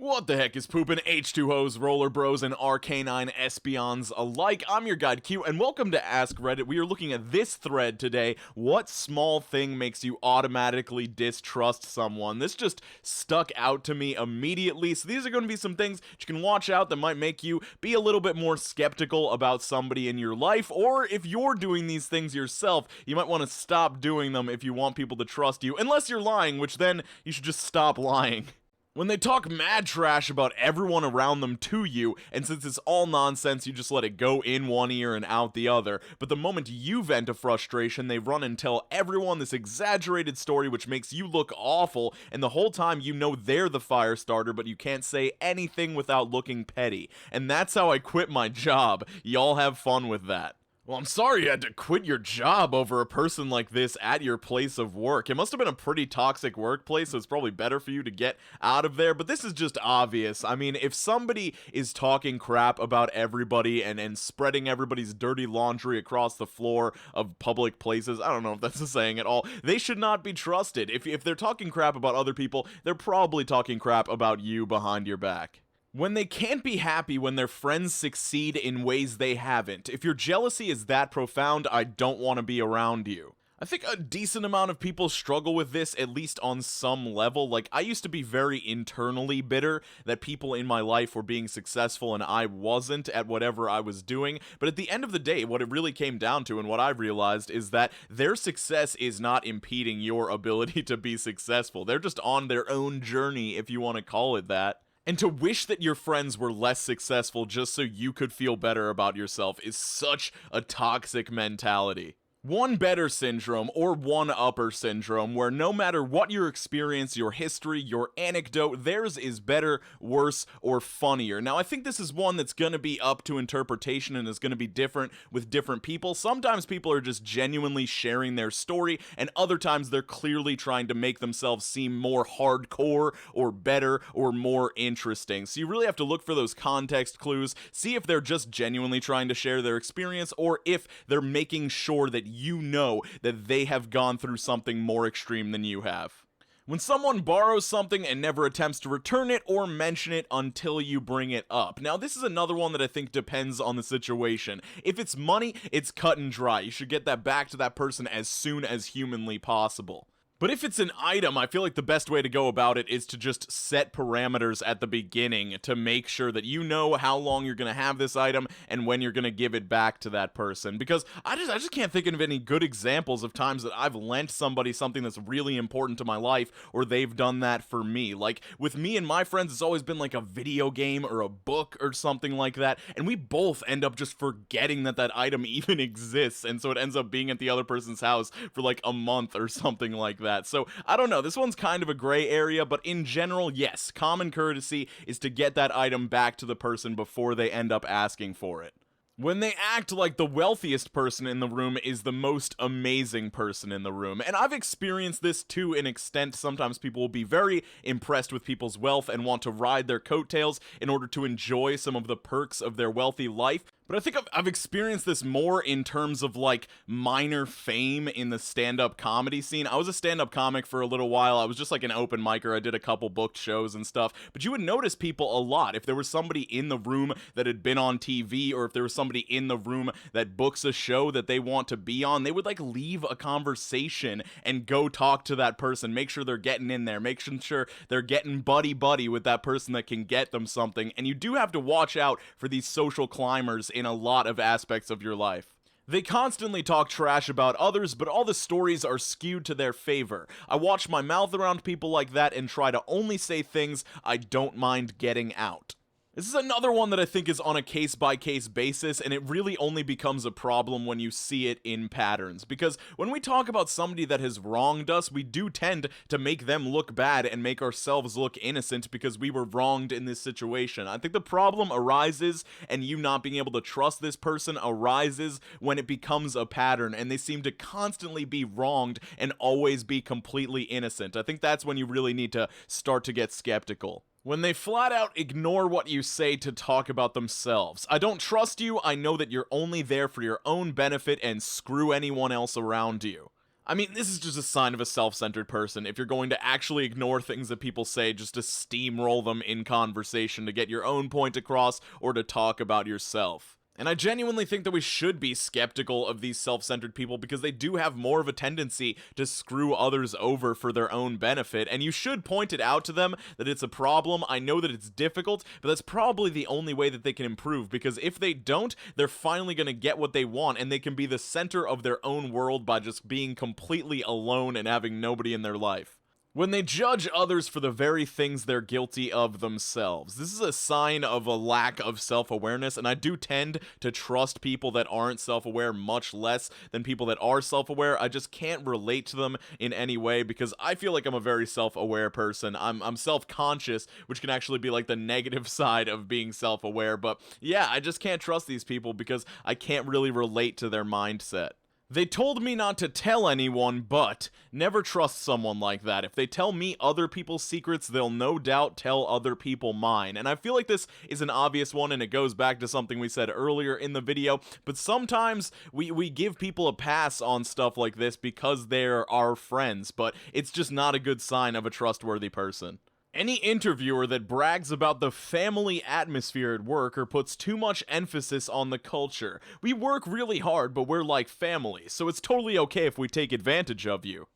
What the heck is poopin', H2Os, Roller Bros, and R-Canine Espions alike? I'm your guide Q, and welcome to Ask Reddit. We are looking at this thread today. What small thing makes you automatically distrust someone? This just stuck out to me immediately, so these are going to be some things that you can watch out that might make you be a little bit more skeptical about somebody in your life, or if you're doing these things yourself, you might want to stop doing them if you want people to trust you, unless you're lying, which then you should just stop lying. When they talk mad trash about everyone around them to you, and since it's all nonsense, you just let it go in one ear and out the other, but the moment you vent a frustration, they run and tell everyone this exaggerated story which makes you look awful, and the whole time you know they're the fire starter, but you can't say anything without looking petty. And that's how I quit my job. Y'all have fun with that. Well, I'm sorry you had to quit your job over a person like this at your place of work. It must have been a pretty toxic workplace, so it's probably better for you to get out of there, but this is just obvious. I mean, if somebody is talking crap about everybody and spreading everybody's dirty laundry across the floor of public places, I don't know if that's a saying at all, they should not be trusted. If they're talking crap about other people, they're probably talking crap about you behind your back. When they can't be happy when their friends succeed in ways they haven't. If your jealousy is that profound, I don't want to be around you. I think a decent amount of people struggle with this, at least on some level. Like, I used to be very internally bitter that people in my life were being successful and I wasn't at whatever I was doing. But at the end of the day, what it really came down to, and what I've realized, is that their success is not impeding your ability to be successful. They're just on their own journey, if you want to call it that. And to wish that your friends were less successful just so you could feel better about yourself is such a toxic mentality. One better syndrome, or one upper syndrome, where no matter what your experience, your history, your anecdote, theirs is better, worse, or funnier. Now, I think this is one that's going to be up to interpretation and is going to be different with different people. Sometimes people are just genuinely sharing their story, and other times they're clearly trying to make themselves seem more hardcore, or better, or more interesting. So you really have to look for those context clues, see if they're just genuinely trying to share their experience, or if they're making sure that you know that they have gone through something more extreme than you have. When someone borrows something and never attempts to return it or mention it until you bring it up. Now, this is another one that I think depends on the situation. If it's money, it's cut and dry. You should get that back to that person as soon as humanly possible. But if it's an item, I feel like the best way to go about it is to just set parameters at the beginning to make sure that you know how long you're going to have this item and when you're going to give it back to that person. Because I just can't think of any good examples of times that I've lent somebody something that's really important to my life, or they've done that for me. Like, with me and my friends, it's always been like a video game or a book or something like that, and we both end up just forgetting that that item even exists, and so it ends up being at the other person's house for like a month or something like that. So, I don't know, this one's kind of a gray area, but in general, yes, common courtesy is to get that item back to the person before they end up asking for it. When they act like the wealthiest person in the room is the most amazing person in the room. And I've experienced this to an extent. Sometimes people will be very impressed with people's wealth and want to ride their coattails in order to enjoy some of the perks of their wealthy life. But I think I've experienced this more in terms of, like, minor fame in the stand-up comedy scene. I was a stand-up comic for a little while. I was just, like, an open micer. I did a couple booked shows and stuff. But you would notice people a lot. If there was somebody in the room that had been on TV, or if there was somebody in the room that books a show that they want to be on, they would, like, leave a conversation and go talk to that person. Make sure they're getting in there. Make sure they're getting buddy-buddy with that person that can get them something. And you do have to watch out for these social climbers in a lot of aspects of your life. They constantly talk trash about others, but all the stories are skewed to their favor. I watch my mouth around people like that and try to only say things I don't mind getting out. This is another one that I think is on a case-by-case basis, and it really only becomes a problem when you see it in patterns. Because when we talk about somebody that has wronged us, we do tend to make them look bad and make ourselves look innocent because we were wronged in this situation. I think the problem arises, and you not being able to trust this person arises when it becomes a pattern, and they seem to constantly be wronged and always be completely innocent. I think that's when you really need to start to get skeptical. When they flat out ignore what you say to talk about themselves. I don't trust you, I know that you're only there for your own benefit and screw anyone else around you. I mean, this is just a sign of a self-centered person if you're going to actually ignore things that people say just to steamroll them in conversation to get your own point across or to talk about yourself. And I genuinely think that we should be skeptical of these self-centered people because they do have more of a tendency to screw others over for their own benefit, and you should point it out to them that it's a problem. I know that it's difficult, but that's probably the only way that they can improve, because if they don't, they're finally going to get what they want, and they can be the center of their own world by just being completely alone and having nobody in their life. When they judge others for the very things they're guilty of themselves. This is a sign of a lack of self-awareness, and I do tend to trust people that aren't self-aware much less than people that are self-aware. I just can't relate to them in any way because I feel like I'm a very self-aware person. I'm self-conscious, which can actually be like the negative side of being self-aware, but yeah, I just can't trust these people because I can't really relate to their mindset. They told me not to tell anyone, but never trust someone like that. If they tell me other people's secrets, they'll no doubt tell other people mine. And I feel like this is an obvious one, and it goes back to something we said earlier in the video, but sometimes we give people a pass on stuff like this because they're our friends, but it's just not a good sign of a trustworthy person. Any interviewer that brags about the family atmosphere at work or puts too much emphasis on the culture. We work really hard, but we're like family, so it's totally okay if we take advantage of you.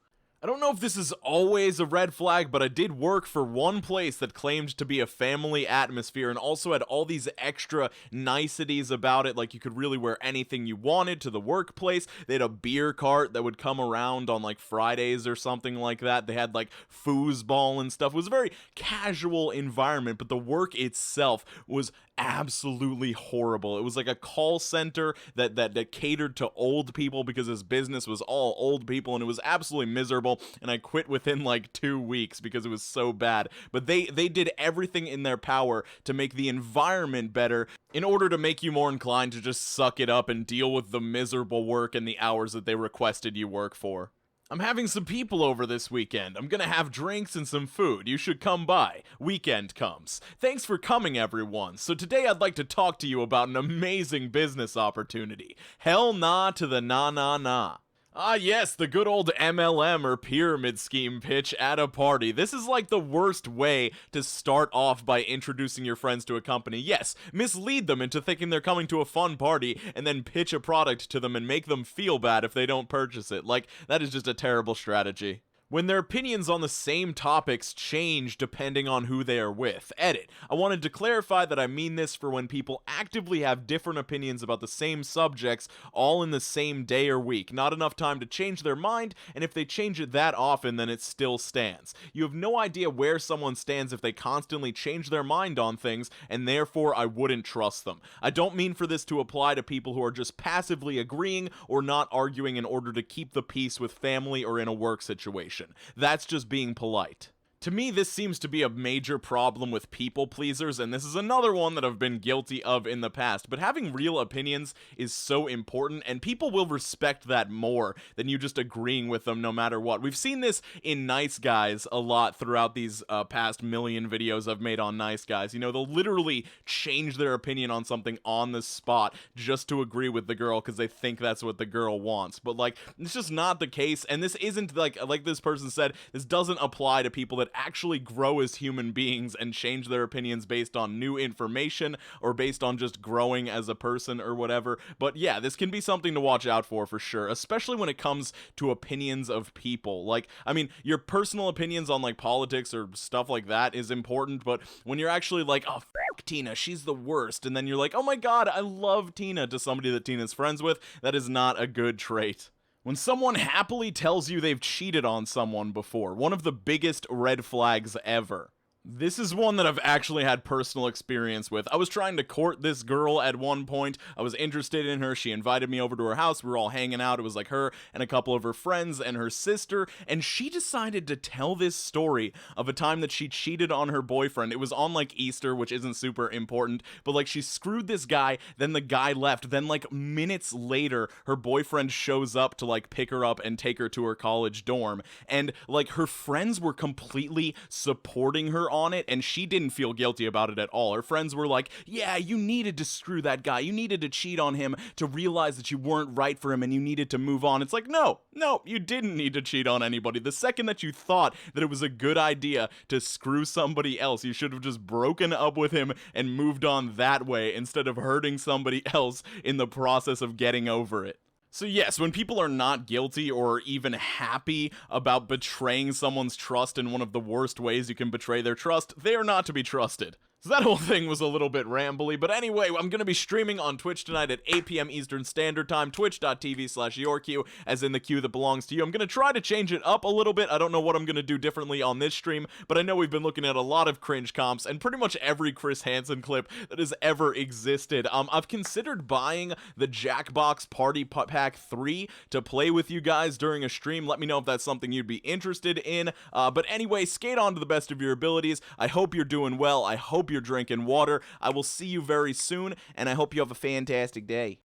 I don't know if this is always a red flag, but I did work for one place that claimed to be a family atmosphere and also had all these extra niceties about it, like you could really wear anything you wanted to the workplace. They had a beer cart that would come around on like Fridays or something like that. They had like foosball and stuff. It was a very casual environment, but the work itself was absolutely horrible. It was like a call center that catered to old people because his business was all old people, and it was absolutely miserable, and I quit within like 2 weeks because it was so bad. But they did everything in their power to make the environment better in order to make you more inclined to just suck it up and deal with the miserable work and the hours that they requested you work for. I'm having some people over this weekend. I'm gonna have drinks and some food. You should come by. Weekend comes. Thanks for coming, everyone. So today I'd like to talk to you about an amazing business opportunity. Hell nah to the nah nah nah. Ah yes, the good old MLM or pyramid scheme pitch at a party. This is like the worst way to start off by introducing your friends to a company. Yes, mislead them into thinking they're coming to a fun party and then pitch a product to them and make them feel bad if they don't purchase it. Like, that is just a terrible strategy. When their opinions on the same topics change depending on who they are with. Edit. I wanted to clarify that I mean this for when people actively have different opinions about the same subjects all in the same day or week. Not enough time to change their mind, and if they change it that often, then it still stands. You have no idea where someone stands if they constantly change their mind on things, and therefore I wouldn't trust them. I don't mean for this to apply to people who are just passively agreeing or not arguing in order to keep the peace with family or in a work situation. That's just being polite. To me, this seems to be a major problem with people pleasers, and this is another one that I've been guilty of in the past, but having real opinions is so important, and people will respect that more than you just agreeing with them no matter what. We've seen this in Nice Guys a lot throughout these past million videos I've made on Nice Guys. You know, they'll literally change their opinion on something on the spot just to agree with the girl because they think that's what the girl wants, but like, it's just not the case, and this isn't like this person said, this doesn't apply to people that actually grow as human beings and change their opinions based on new information or based on just growing as a person or whatever. But yeah, this can be something to watch out for sure, especially when it comes to opinions of people. Like, I mean, your personal opinions on like politics or stuff like that is important, but when you're actually like, oh, fuck Tina, she's the worst, and then you're like, oh my god, I love Tina, to somebody that Tina's friends with, that is not a good trait. When someone happily tells you they've cheated on someone before, one of the biggest red flags ever. This is one that I've actually had personal experience with. I was trying to court this girl at one point. I was interested in her. She invited me over to her house. We were all hanging out. It was like her and a couple of her friends and her sister. And she decided to tell this story of a time that she cheated on her boyfriend. It was on like Easter, which isn't super important. But like, she screwed this guy. Then the guy left. Then like minutes later, her boyfriend shows up to like pick her up and take her to her college dorm. And like, her friends were completely supporting her on it, and she didn't feel guilty about it at all. Her friends were like, yeah, you needed to screw that guy. You needed to cheat on him to realize that you weren't right for him and you needed to move on. It's like, no, you didn't need to cheat on anybody. The second that you thought that it was a good idea to screw somebody else, you should have just broken up with him and moved on that way instead of hurting somebody else in the process of getting over it. So yes, when people are not guilty or even happy about betraying someone's trust in one of the worst ways you can betray their trust, they are not to be trusted. So that whole thing was a little bit rambly, but anyway, I'm going to be streaming on Twitch tonight at 8 p.m. Eastern Standard Time, twitch.tv/yourq, as in the queue that belongs to you. I'm going to try to change it up a little bit. I don't know what I'm going to do differently on this stream, but I know we've been looking at a lot of cringe comps and pretty much every Chris Hansen clip that has ever existed. I've considered buying the Jackbox Party Pack 3 to play with you guys during a stream. Let me know if that's something you'd be interested in. But anyway, skate on to the best of your abilities. I hope you're doing well. I hope you're drinking water. I will see you very soon, and I hope you have a fantastic day.